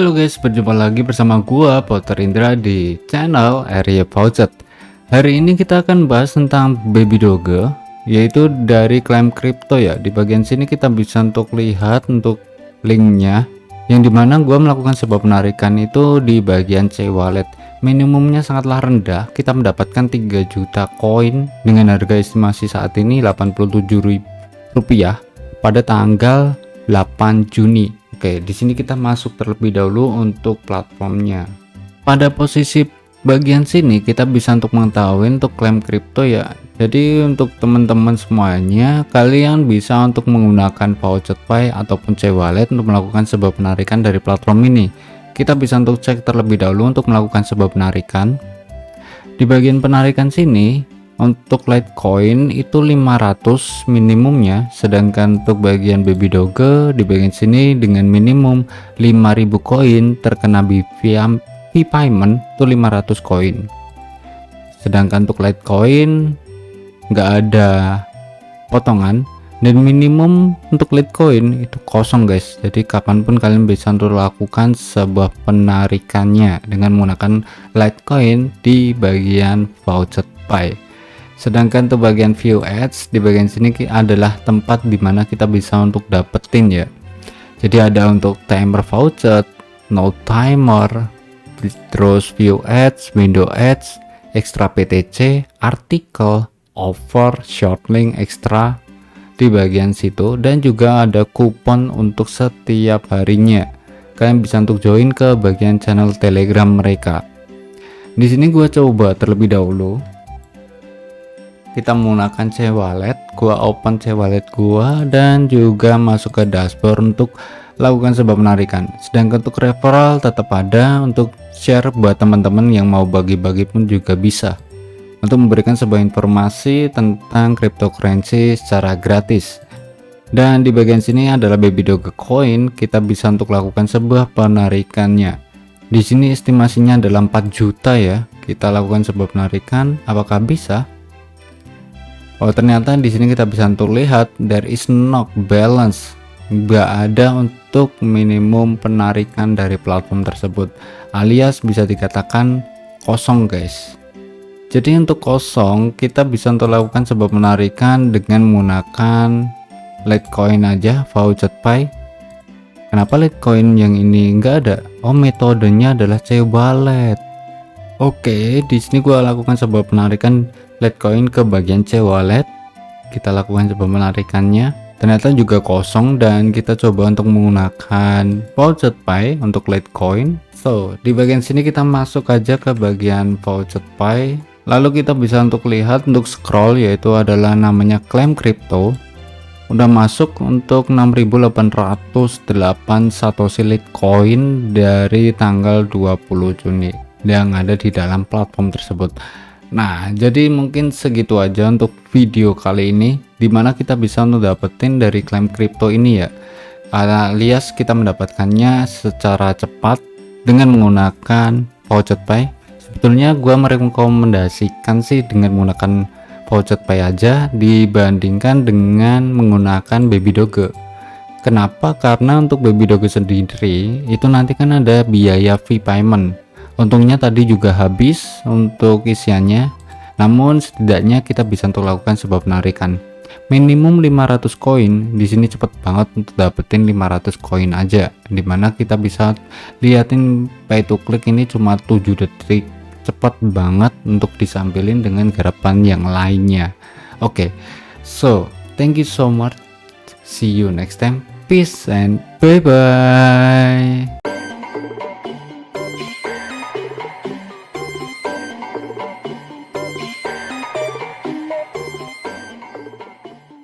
Halo guys, berjumpa lagi bersama gua Potter Indra di channel Area Vouchet. Hari ini kita akan bahas tentang Baby Doge, yaitu dari klaim crypto ya. Di bagian sini kita bisa untuk lihat untuk linknya, yang dimana gua melakukan sebuah penarikan itu di bagian C-Wallet. Minimumnya sangatlah rendah, kita mendapatkan 3 juta koin dengan harga estimasi saat ini Rp87.000 pada tanggal 8 Juni. Oke, di sini kita masuk terlebih dahulu untuk platformnya. Pada posisi bagian sini kita bisa untuk mengetahui untuk klaim kripto ya. Jadi untuk teman-teman semuanya, kalian bisa untuk menggunakan VouchetPay ataupun C-Wallet untuk melakukan sebuah penarikan dari platform ini. Kita bisa untuk cek terlebih dahulu untuk melakukan sebuah penarikan. Di bagian penarikan sini, untuk Litecoin itu 500 minimumnya, sedangkan untuk bagian Baby Doge di bagian sini dengan minimum 5000 koin terkena V-Payment itu 500 koin. Sedangkan untuk Litecoin nggak ada potongan, dan minimum untuk Litecoin itu kosong guys. Jadi kapanpun kalian bisa untuk lakukan sebuah penarikannya dengan menggunakan Litecoin di bagian VouchetPay. Sedangkan untuk bagian view ads di bagian sini adalah tempat dimana kita bisa untuk dapetin ya. Jadi ada untuk timer voucher, no timer, terus view ads, window ads, extra PTC, artikel, offer, short link extra di bagian situ, dan juga ada kupon untuk setiap harinya. Kalian bisa untuk join ke bagian channel Telegram mereka. Di sini gua coba terlebih dahulu. Kita menggunakan C-Wallet, gua open C-Wallet gua dan juga masuk ke dashboard untuk lakukan sebuah penarikan. Sedangkan untuk referral tetap ada, untuk share buat teman-teman yang mau bagi-bagi pun juga bisa, untuk memberikan sebuah informasi tentang cryptocurrency secara gratis. Dan di bagian sini adalah Baby Doge Coin, kita bisa untuk lakukan sebuah penarikannya. Di sini estimasinya adalah 4 juta ya. Kita lakukan sebuah penarikan, apakah bisa? Oh, ternyata di sini kita bisa untuk lihat there is no balance, nggak ada untuk minimum penarikan dari platform tersebut, alias bisa dikatakan kosong guys. Jadi untuk kosong kita bisa untuk lakukan sebuah penarikan dengan menggunakan Litecoin aja, VouchetPay. Kenapa Litecoin yang ini nggak ada? Oh, metodenya adalah C-Wallet. Oke, di sini gua lakukan sebuah penarikan Litecoin ke bagian C-Wallet. Kita lakukan sebuah penarikannya, ternyata juga kosong, dan kita coba untuk menggunakan VouchetPay untuk Litecoin. So di bagian sini kita masuk aja ke bagian VouchetPay, lalu kita bisa untuk lihat untuk scroll, yaitu adalah namanya klaim crypto. Udah masuk untuk 6.808 Satoshi Litecoin dari tanggal 20 Juni yang ada di dalam platform tersebut. Nah, jadi mungkin segitu aja untuk video kali ini, dimana kita bisa untuk dapetin dari klaim crypto ini ya, alias kita mendapatkannya secara cepat dengan menggunakan VouchetPay. Sebetulnya gua merekomendasikan sih dengan menggunakan VouchetPay aja dibandingkan dengan menggunakan Baby Doge. Kenapa? Karena untuk Baby Doge sendiri itu nanti kan ada biaya V-Payment. Untungnya tadi juga habis untuk isiannya, namun setidaknya kita bisa untuk lakukan sebuah penarikan. Minimum 500 koin, di sini cepet banget untuk dapetin 500 koin aja, dimana kita bisa liatin pay to click ini cuma 7 detik, cepet banget untuk disampilin dengan garapan yang lainnya. Oke, so thank you so much, see you next time, peace and bye bye.